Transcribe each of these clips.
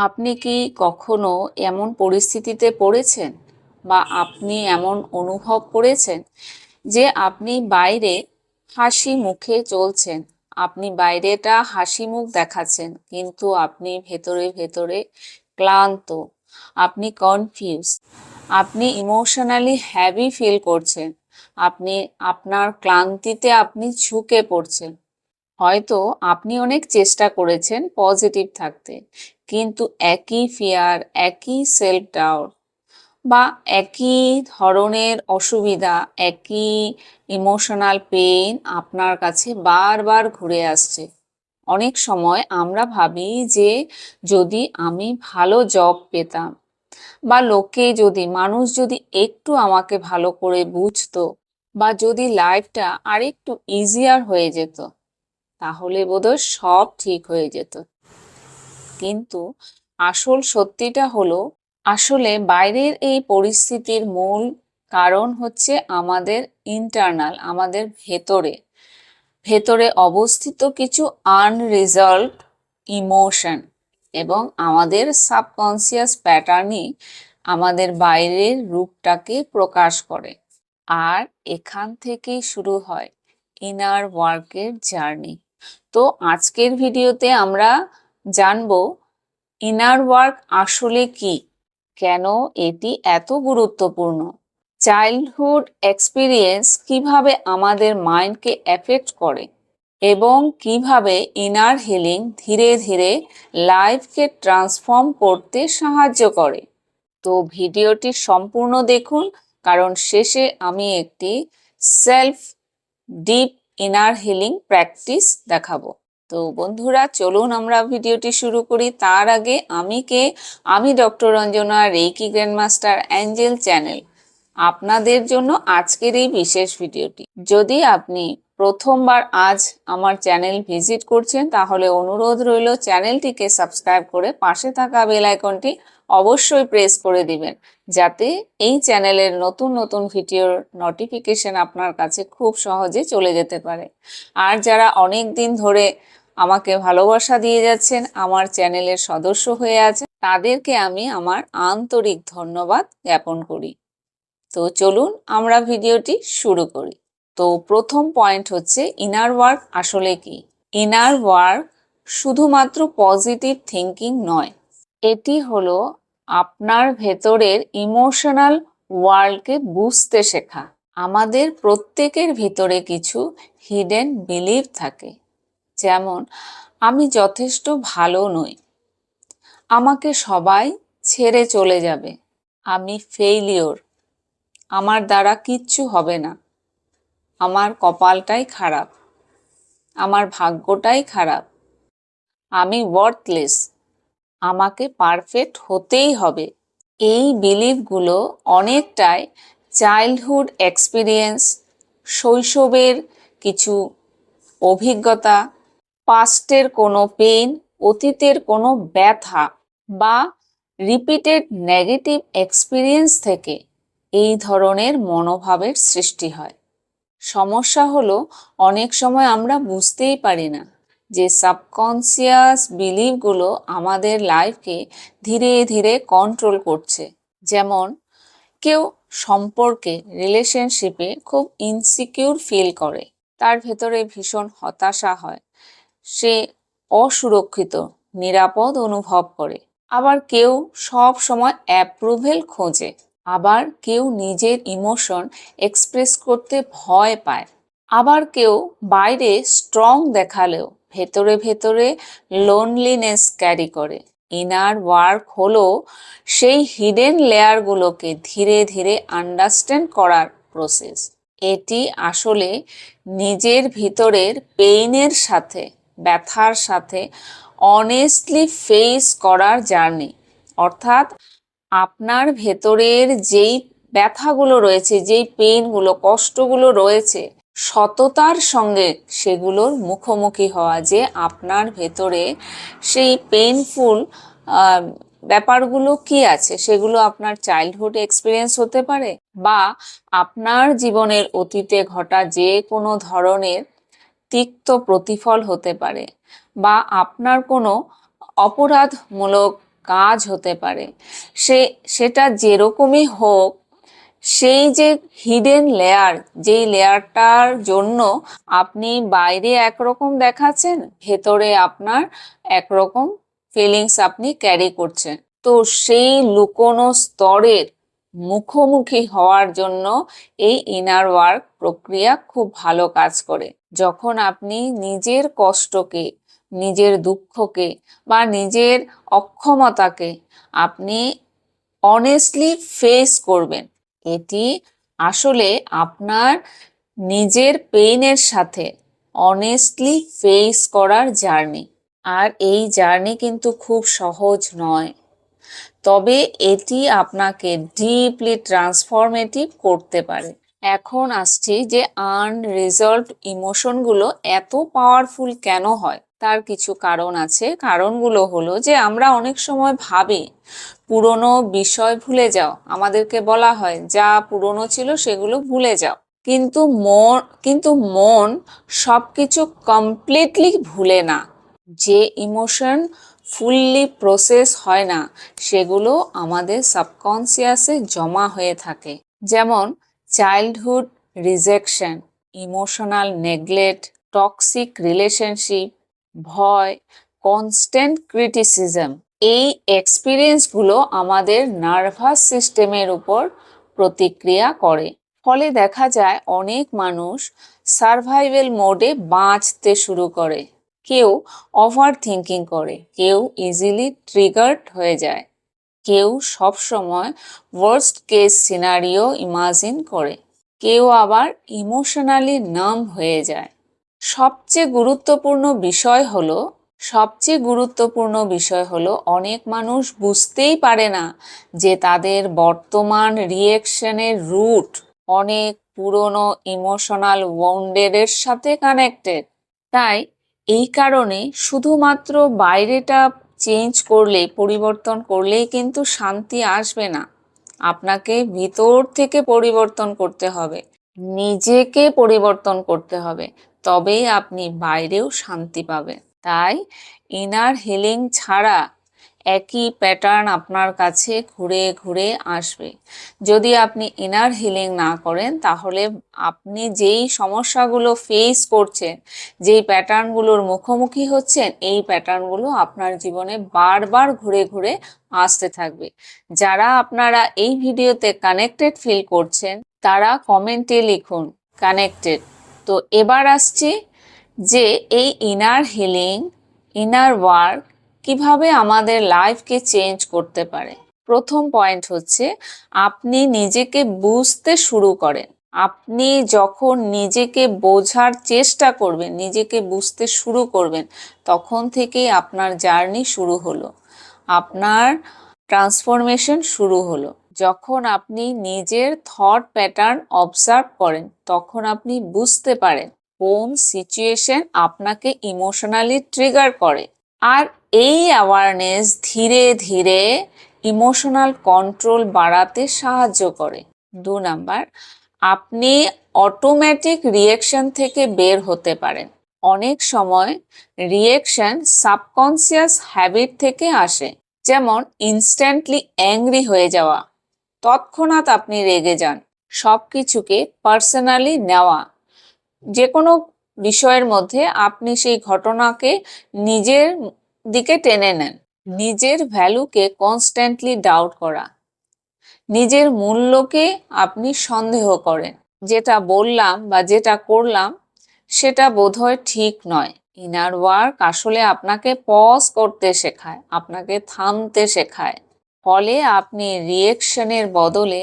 আপনি কি কখনো এমন পরিস্থিতিতে পড়েছেন বা আপনি এমন অনুভব করেছেন যে আপনি বাইরে হাসি মুখে চলছেন, আপনি বাইরেটা হাসি মুখ দেখাচ্ছেন, কিন্তু আপনি ভেতরে ভেতরে ক্লান্ত, আপনি কনফিউজ, আপনি ইমোশনালি হ্যাভি ফিল করছেন, আপনি আপনার ক্লান্তিতে আপনি ঝুঁকে পড়ছেন। হয়তো আপনি অনেক চেষ্টা করেছেন পজিটিভ থাকতে, কিন্তু একই ফিয়ার, একই সেলফ ডাউট বা একই ধরনের অসুবিধা, একই ইমোশনাল পেইন আপনার কাছে বারবার ঘুরে আসছে। অনেক সময় আমরা ভাবি যে যদি আমি ভালো জব পেতাম, বা মানুষ যদি একটু আমাকে ভালো করে বুঝতো, বা যদি লাইফটা আরেকটু ইজিয়ার হয়ে যেত, তাহলে বোধহয় সব ঠিক হয়ে যেত। কিন্তু আসল সত্যিটা হলো, আসলে বাইরের এই পরিস্থিতির মূল কারণ হচ্ছে আমাদের ইন্টারনাল, আমাদের ভেতরে ভেতরে অবস্থিত কিছু আনরিজলভড ইমোশন, এবং আমাদের সাবকনসিয়াস প্যাটার্নই আমাদের বাইরের রূপটাকে প্রকাশ করে। আর এখান থেকেই শুরু হয় ইনার ওয়ার্কের জার্নি। তো আজকের ভিডিওতে আমরা জানবো ইনার ওয়ার্ক আসলে কি, কেন এটি এত গুরুত্বপূর্ণ, চাইল্ডহুড এক্সপিরিয়েন্স কিভাবে আমাদের মাইন্ডকে এফেক্ট করে, এবং কিভাবে ইনার হিলিং ধীরে ধীরে লাইফকে ট্রান্সফর্ম করতে সাহায্য করে। তো ভিডিওটি সম্পূর্ণ দেখুন, কারণ শেষে আমি একটি self deep inner healing practice দেখাবো। তো বন্ধুরা, চলুন আমরা ভিডিওটি শুরু করি। তার আগে আমি doctor Ranjana, reiki grandmaster Angel channel, আপনাদের জন্য আজকের এই বিশেষ ভিডিওটি। যদি আপনি প্রথমবার আজ আমার চ্যানেল ভিজিট করছেন, তাহলে অনুরোধ রইল চ্যানেলটিকে সাবস্ক্রাইব করে পাশে থাকা বেল আইকনটি অবশ্যই প্রেস করে দিবেন, যাতে এই চ্যানেলের নতুন নতুন ভিডিওর নোটিফিকেশন আপনার কাছে খুব সহজে চলে যেতে পারে। আর যারা অনেক দিন ধরে আমাকে ভালোবাসা দিয়ে যাচ্ছেন, আমার চ্যানেলের সদস্য হয়ে আছেন, তাদেরকে আমি আমার আন্তরিক ধন্যবাদ জ্ঞাপন করি। তো চলুন আমরা ভিডিওটি শুরু করি। তো প্রথম পয়েন্ট হচ্ছে ইনার ওয়ার্ক আসলে কি। ইনার ওয়ার্ক শুধুমাত্র পজিটিভ থিঙ্কিং নয়, এটি হলো আপনার ভেতরের ইমোশনাল ওয়ার্ল্ডকে বুঝতে শেখা। আমাদের প্রত্যেকের ভিতরে কিছু হিডেন বিলিভ থাকে, যেমন আমি যথেষ্ট ভালো নই, আমাকে সবাই ছেড়ে চলে যাবে, আমি ফেইলিওর, আমার দ্বারা কিচ্ছু হবে না, আমার কপালটাই খারাপ, আমার ভাগ্যটাই খারাপ, আমি ওয়ার্থলেস, আমাকে পারফেক্ট হতেই হবে। এই বিলিফগুলো অনেকটাই চাইল্ডহুড এক্সপিরিয়েন্স, শৈশবের কিছু অভিজ্ঞতা, পাস্টের কোনো পেইন, অতীতের কোনো ব্যথা বা রিপিটেড নেগেটিভ এক্সপিরিয়েন্স থেকে এই ধরনের মনোভাবের সৃষ্টি হয়। সমস্যা হলো, অনেক সময় আমরা বুঝতেই পারি না যে সাবকনসিয়াস বিলিফগুলো আমাদের লাইফকে ধীরে ধীরে কন্ট্রোল করছে। যেমন কেউ সম্পর্কে, রিলেশনশিপে খুব ইনসিকিউর ফিল করে, তার ভেতরে ভীষণ হতাশা হয়, সে অসুরক্ষিত, নিরাপদ অনুভব করে। আবার কেউ সব সময় অ্যাপ্রুভেল খোঁজে, আবার কেউ নিজের ইমোশন এক্সপ্রেস করতে ভয় পায়, আবার কেউ বাইরে স্ট্রং দেখালেও ভেতরে ভেতরে লোনলিনেস ক্যারি করে। ইনার ওয়ার্ক হলো সেই হিডেন লেয়ারগুলোকে ধীরে ধীরে আন্ডারস্ট্যান্ড করার প্রসেস। এটি আসলে নিজের ভিতরের পেইনের সাথে, ব্যথার সাথে অনেস্টলি ফেস করার জার্নি। অর্থাৎ আপনার ভেতরের যেই ব্যথাগুলো রয়েছে, যেই পেইনগুলো, কষ্টগুলো রয়েছে, সততার সঙ্গে সেগুলোর মুখোমুখি হওয়া, যে আপনার ভেতরে সেই পেইনফুল ব্যাপারগুলো কি আছে। সেগুলো আপনার চাইল্ডহুড এক্সপিরিয়েন্স হতে পারে, বা আপনার জীবনের অতীতে ঘটা যে কোনো ধরনের তিক্ত প্রতিফল হতে পারে, বা আপনার কোনো অপরাধমূলক কাজ হতে পারে, সেটা যেরকমই হোক, সেই যে হিডেন লেয়ার, যেই লেয়ারটার জন্য আপনি বাইরে একরকম দেখাচ্ছেন, ভেতরে আপনার একরকম ফিলিংস আপনি ক্যারি করছেন, তো সেই লুকোনো স্তরের মুখোমুখি হওয়ার জন্য এই ইনার ওয়ার্ক প্রক্রিয়া খুব ভালো কাজ করে। যখন আপনি নিজের কষ্টকে, নিজের দুঃখকে বা নিজের অক্ষমতাকে আপনি অনেস্টলি ফেস করবেন, এটি আসলে আপনার নিজের পেইনের সাথে অনেস্টলি ফেস করার জার্নি। আর এই জার্নি কিন্তু খুব সহজ নয়, তবে এটি আপনাকে ডিপলি ট্রান্সফরমেটিভ করতে পারে। এখন আসছি যে আনরিজলভড ইমোশনগুলো এত পাওয়ারফুল কেন হয়, তার কিছু কারণ আছে। কারণগুলো হলো যে আমরা অনেক সময় ভাবি পুরনো বিষয় ভুলে যাও, আমাদেরকে বলা হয় যা পুরনো ছিল সেগুলো ভুলে যাও, কিন্তু মন সবকিছু কমপ্লিটলি ভুলে না। যে ইমোশন ফুললি প্রসেস হয় না সেগুলো আমাদের সাবকনসিয়াসে জমা হয়ে থাকে, যেমন childhood rejection, emotional neglect, toxic relationship, ভয়, কনস্ট্যান্ট ক্রিটিসিজম। এই এক্সপিরিয়েন্সগুলো আমাদের নার্ভাস সিস্টেমের উপর প্রতিক্রিয়া করে, ফলে দেখা যায় অনেক মানুষ সার্ভাইভাল মোডে বাঁচতে শুরু করে, কেউ ওভার থিঙ্কিং করে, কেউ ইজিলি ট্রিগার্ড হয়ে যায়, কেউ সবসময় ওয়ার্স্ট কেস সিনারিও ইমাজিন করে, কেউ আবার ইমোশনালি নাম হয়ে যায়। সবচেয়ে গুরুত্বপূর্ণ বিষয় হলো অনেক মানুষ বুঝতেই পারে না যে তাদের বর্তমান রিয়েকশনের রুট অনেক পুরনো ইমোশনাল ওয়াউন্ডের সাথে কানেক্টেড। তাই এই কারণে শুধুমাত্র বাইরেটা পরিবর্তন করলেই কিন্তু শান্তি আসবে না, আপনাকে ভিতর থেকে পরিবর্তন করতে হবে, নিজেকে পরিবর্তন করতে হবে, তবেই আপনি বাইরেও শান্তি পাবেন। তাই ইনার হিলিং ছাড়া একই প্যাটার্ন আপনার কাছে ঘুরে ঘুরে আসবে। যদি আপনি ইনার হিলিং না করেন, তাহলে আপনি যেই সমস্যাগুলো ফেস করছেন, যেই প্যাটার্নগুলোর মুখোমুখি হচ্ছেন, এই প্যাটার্নগুলো আপনার জীবনে বারবার ঘুরে ঘুরে আসতে থাকবে। যারা আপনারা এই ভিডিওতে কানেক্টেড ফিল করছেন, তারা কমেন্টে লিখুন কানেক্টেড। তো এবার আসছি যে এই ইনার হিলিং, ইনার ওয়ার্ক কিভাবে আমাদের লাইফকে চেঞ্জ করতে পারে। প্রথম পয়েন্ট হচ্ছে আপনি নিজেকে বুঝতে শুরু করেন। আপনি যখন নিজেকে বোঝার চেষ্টা করবেন, নিজেকে বুঝতে শুরু করবেন, তখন থেকেই আপনার জার্নি শুরু হলো, আপনার ট্রান্সফরমেশন শুরু হলো। যখন আপনি নিজের থট প্যাটার্ন অবজার্ভ করেন, তখন আপনি বুঝতে পারেন কোন সিচুয়েশন আপনাকে ইমোশনালি ট্রিগার করে। আর এই অ্যাওয়ারনেস ধীরে ধীরে ইমোশনাল কন্ট্রোল বাড়াতে সাহায্য করে। 2 নাম্বার, আপনি অটোমেটিক রিয়েকশন থেকে বের হতে পারেন। অনেক সময় রিয়েকশন সাবকনসিয়াস হ্যাবিট থেকে আসে, যেমন ইনস্ট্যান্টলি অ্যাংরি হয়ে যাওয়া, তৎক্ষণাৎ আপনি রেগে যান, সবকিছুকে পার্সোনালি নেওয়া, যে কোনো বিষয়ের মধ্যে আপনি সেই ঘটনাকে নিজের দিকে টেনে নেন, নিজের ভ্যালুকে কনস্ট্যান্টলি ডাউট করা, নিজের মূল্যকে আপনি সন্দেহ করেন, যেটা বললাম বা যেটা করলাম সেটা বোধহয় ঠিক নয়। ইনার ওয়ার্ক আসলে আপনাকে পজ করতে শেখায়, আপনাকে থামতে শেখায়, ফলে আপনি রিয়েকশনের বদলে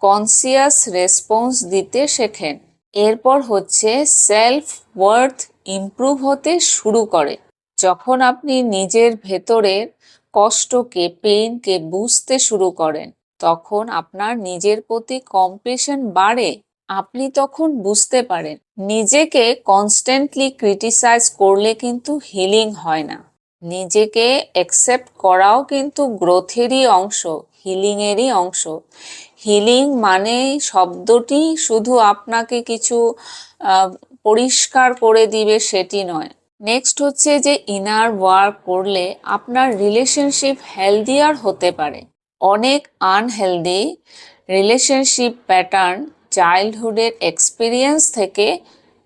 কনসিয়াস রেসপন্স দিতে শেখেন। এরপর হচ্ছে সেলফ ওয়ার্থ ইমপ্রুভ হতে শুরু করে। যখন আপনি নিজের ভেতরের কষ্টকে, পেইনকে বুঝতে শুরু করেন, তখন আপনার নিজের প্রতি কম্প্যাশন বাড়ে। আপনি তখন বুঝতে পারেন নিজেকে কনস্ট্যান্টলি ক্রিটিসাইজ করলে কিন্তু হিলিং হয় না, নিজেকে অ্যাকসেপ্ট করাও কিন্তু গ্রোথেরই অংশ, হিলিংয়েরই অংশ। হিলিং মানে শব্দটি শুধু আপনাকে কিছু পরিষ্কার করে দিবে সেটি নয়, নেক্সট হচ্ছে যে ইনার ওয়ার্ক করলে আপনার রিলেশনশিপ হেলদিয়ার হতে পারে। অনেক আনহেলদি রিলেশনশিপ প্যাটার্ন চাইল্ডহুডের এক্সপিরিয়েন্স থেকে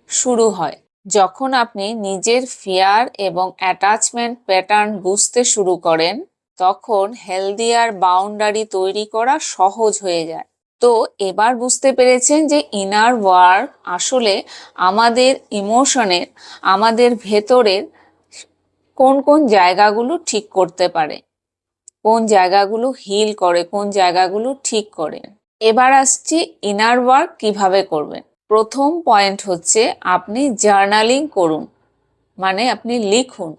শুরু হয়। যখন আপনি নিজের ফিয়ার এবং অ্যাটাচমেন্ট প্যাটার্ন বুঝতে শুরু করেন, তখন হেলদিয়ার বাউন্ডারি তৈরি করা সহজ হয়ে যায়। তো এবার বুঝতে পেরেছেন যে ইনার ওয়ার্ক আসলে আমাদের ইমোশনের, আমাদের ভেতরের কোন কোন জায়গাগুলো ঠিক করতে পারে, কোন জায়গাগুলো হিল করে, কোন জায়গাগুলো ঠিক করে। এবার আসছি ইনার ওয়ার্ক কিভাবে করবেন। প্রথম পয়েন্ট হচ্ছে আপনি জার্নালিং করুন, মানে আপনি লিখুন।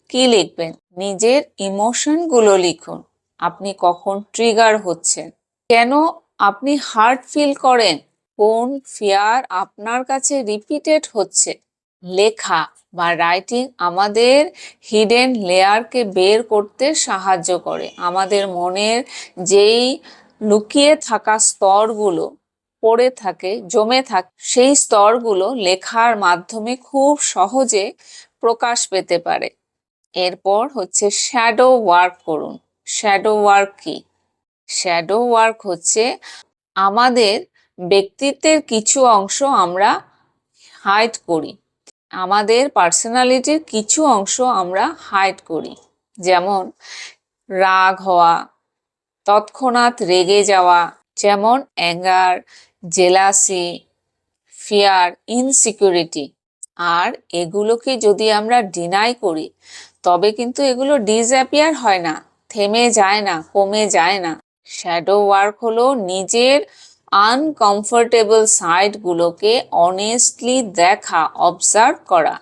কি লিখবেন? নিজের ইমোশনগুলো লিখুন। আপনি কখন ট্রিগার হচ্ছেন, কেন আপনি হার্ট ফিল করেন, কোন ফিয়ার আপনার কাছে রিপিটেড হচ্ছে। লেখা বা রাইটিং আমাদের হিডেন লেয়ারকে বের করতে সাহায্য করে। আমাদের মনের যেই লুকিয়ে থাকা স্তরগুলো পড়ে থাকে, জমে থাকে, সেই স্তরগুলো লেখার মাধ্যমে খুব সহজে প্রকাশ পেতে পারে। এরপর হচ্ছে শ্যাডো ওয়ার্ক করুন। শ্যাডো ওয়ার্ক কি? শ্যাডো ওয়ার্ক হচ্ছে আমাদের ব্যক্তিত্বের কিছু অংশ আমরা হাইড করি, আমাদের পার্সোনালিটির কিছু অংশ আমরা হাইড করি। যেমন রাগ হওয়া, তৎক্ষণাৎ রেগে যাওয়া, যেমন অ্যাঙ্গার, জেলাসি, ফিয়ার, ইনসিকিউরিটি। আর এগুলোকে যদি আমরা ডিনাই করি, তবে কিন্তু এগুলো ডিসঅ্যাপিয়ার হয় না, থেমে যায় না, কমে যায় না। শ্যাডো ওয়ার্ক হলো নিজের আনকমফোর্টেবল সাইডগুলোকে অনেস্টলি দেখা, অবজার্ভ করা।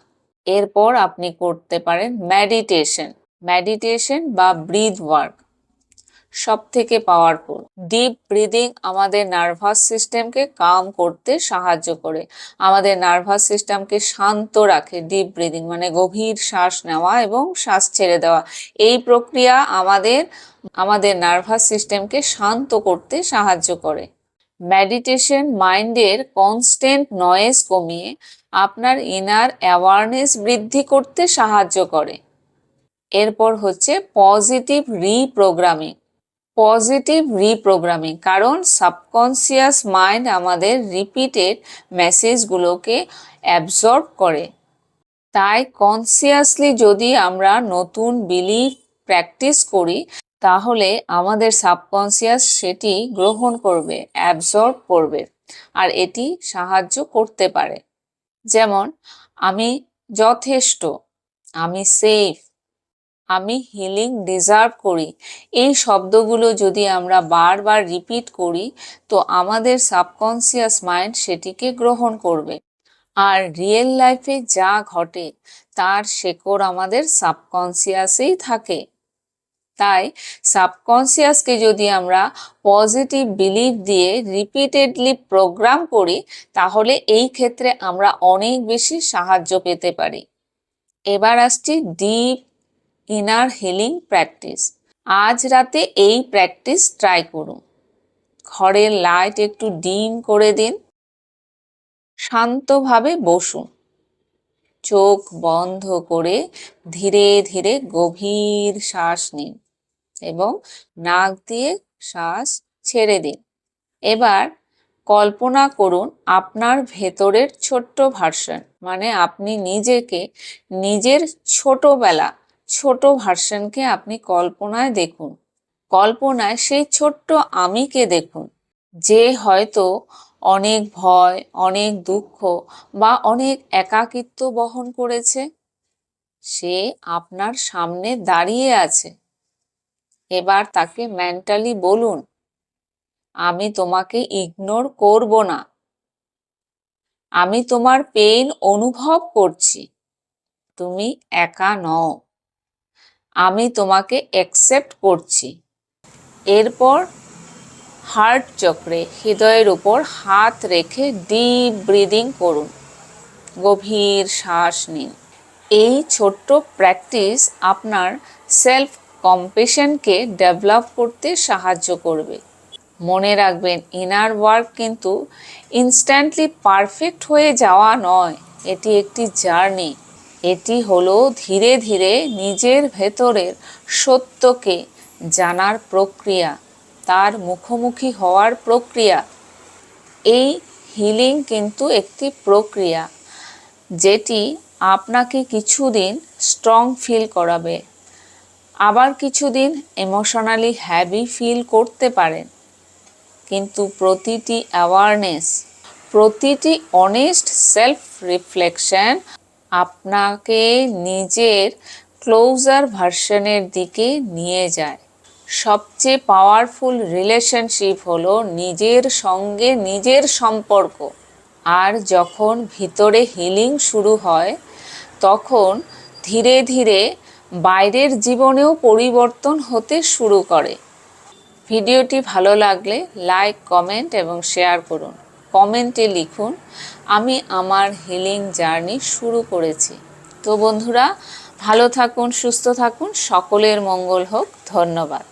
এরপর আপনি করতে পারেন মেডিটেশন। মেডিটেশন বা ব্রিথ ওয়ার্ক সব থেকে পাওয়ারফুল। ডিপ ব্রিদিং আমাদের নার্ভাস সিস্টেমকে কাম করতে সাহায্য করে, আমাদের নার্ভাস সিস্টেমকে শান্ত রাখে। ডিপ ব্রিদিং মানে গভীর শ্বাস নেওয়া এবং শ্বাস ছেড়ে দেওয়া। এই প্রক্রিয়া আমাদের নার্ভাস সিস্টেমকে শান্ত করতে সাহায্য করে। মেডিটেশন মাইন্ডের কনস্ট্যান্ট নয়েজ কমিয়ে আপনার ইনার অ্যাওয়ারনেস বৃদ্ধি করতে সাহায্য করে। এরপর হচ্ছে পজিটিভ রিপ্রোগ্রামিং। পজিটিভ রিপ্রোগ্রামিং, কারণ সাবকনসিয়াস মাইন্ড আমাদের রিপিটেড মেসেজগুলোকে অ্যাবজর্ব করে। তাই কনসিয়াসলি যদি আমরা নতুন বিলিফ প্র্যাকটিস করি, তাহলে আমাদের সাবকনসিয়াস সেটি গ্রহণ করবে, অ্যাবজর্ব করবে, আর এটি সাহায্য করতে পারে। যেমন আমি যথেষ্ট, আমি সেফ, আমি হিলিং ডিজার্ভ করি। এই শব্দগুলো যদি আমরা বারবার রিপিট করি, তো আমাদের সাবকনসিয়াস মাইন্ড সেটিকে গ্রহণ করবে। আর রিয়েল লাইফে যা ঘটে তার শেকড় আমাদের সাবকনসিয়াসেই থাকে। তাই সাবকনসিয়াসকে যদি আমরা পজিটিভ বিলিফ দিয়ে রিপিটেডলি প্রোগ্রাম করি, তাহলে এই ক্ষেত্রে আমরা অনেক বেশি সাহায্য পেতে পারি। এবার আসছি ডিপ ইনার হিলিং প্র্যাকটিস। আজ রাতে এই প্র্যাকটিস ট্রাই করুন। ঘরের লাইট একটু ডিম করে দিন, শান্তভাবে বসুন, চোখ বন্ধ করে ধীরে ধীরে গভীর শ্বাস নিন এবং নাক দিয়ে শ্বাস ছেড়ে দিন। এবার কল্পনা করুন আপনার ভেতরের ছোট্ট ভার্সন, মানে আপনি নিজেকে, নিজের ছোট ভার্সনকে আপনি কল্পনায় দেখুন। কল্পনায় সেই ছোট্ট আমিকে দেখুন, যে হয়তো অনেক ভয়, অনেক দুঃখ বা অনেক একাকিত্ব বহন করেছে। সে আপনার সামনে দাঁড়িয়ে আছে। এবার তাকে মেন্টালি বলুন, আমি তোমাকে ইগনোর করব না, আমি তোমার পেইন অনুভব করছি, তুমি একা নও, আমি তোমাকে অ্যাকসেপ্ট করছি। এরপর হার্ট চক্রে, হৃদয়ের উপর হাত রেখে ডিপ ব্রিদিং করুন, গভীর শ্বাস নিন। এই ছোট্ট প্র্যাকটিস আপনার সেলফ কম্প্যাশনকে ডেভেলপ করতে সাহায্য করবে। মনে রাখবেন, ইনার ওয়ার্ক কিন্তু ইনস্ট্যান্টলি পারফেক্ট হয়ে যাওয়া নয়, এটি একটি জার্নি। এটি হলো ধীরে ধীরে নিজের ভেতরের সত্যকে জানার প্রক্রিয়া, তার মুখোমুখি হওয়ার প্রক্রিয়া। এই হিলিং কিন্তু একটি প্রক্রিয়া যেটি আপনাকে কিছুদিন স্ট্রং ফিল করাবে, আবার কিছুদিন ইমোশনালি হ্যাভি ফিল করতে পারেন। কিন্তু প্রতিটি অ্যাওয়ারনেস, প্রতিটি অনেস্ট সেলফ রিফ্লেকশন আপনাকে নিজের ক্লোজার ভার্সনের দিকে নিয়ে যায়। সবচেয়ে পাওয়ারফুল রিলেশনশিপ হলো নিজের সঙ্গে নিজের সম্পর্ক। আর যখন ভিতরে হিলিং শুরু হয়, তখন ধীরে ধীরে বাইরের জীবনেও পরিবর্তন হতে শুরু করে। ভিডিওটি ভালো লাগলে লাইক, কমেন্ট এবং শেয়ার করুন। কমেন্টে লিখুন, আমি আমার হিলিং জার্নি শুরু করেছি। তো বন্ধুরা, ভালো থাকুন, সুস্থ থাকুন, সকলের মঙ্গল হোক। ধন্যবাদ।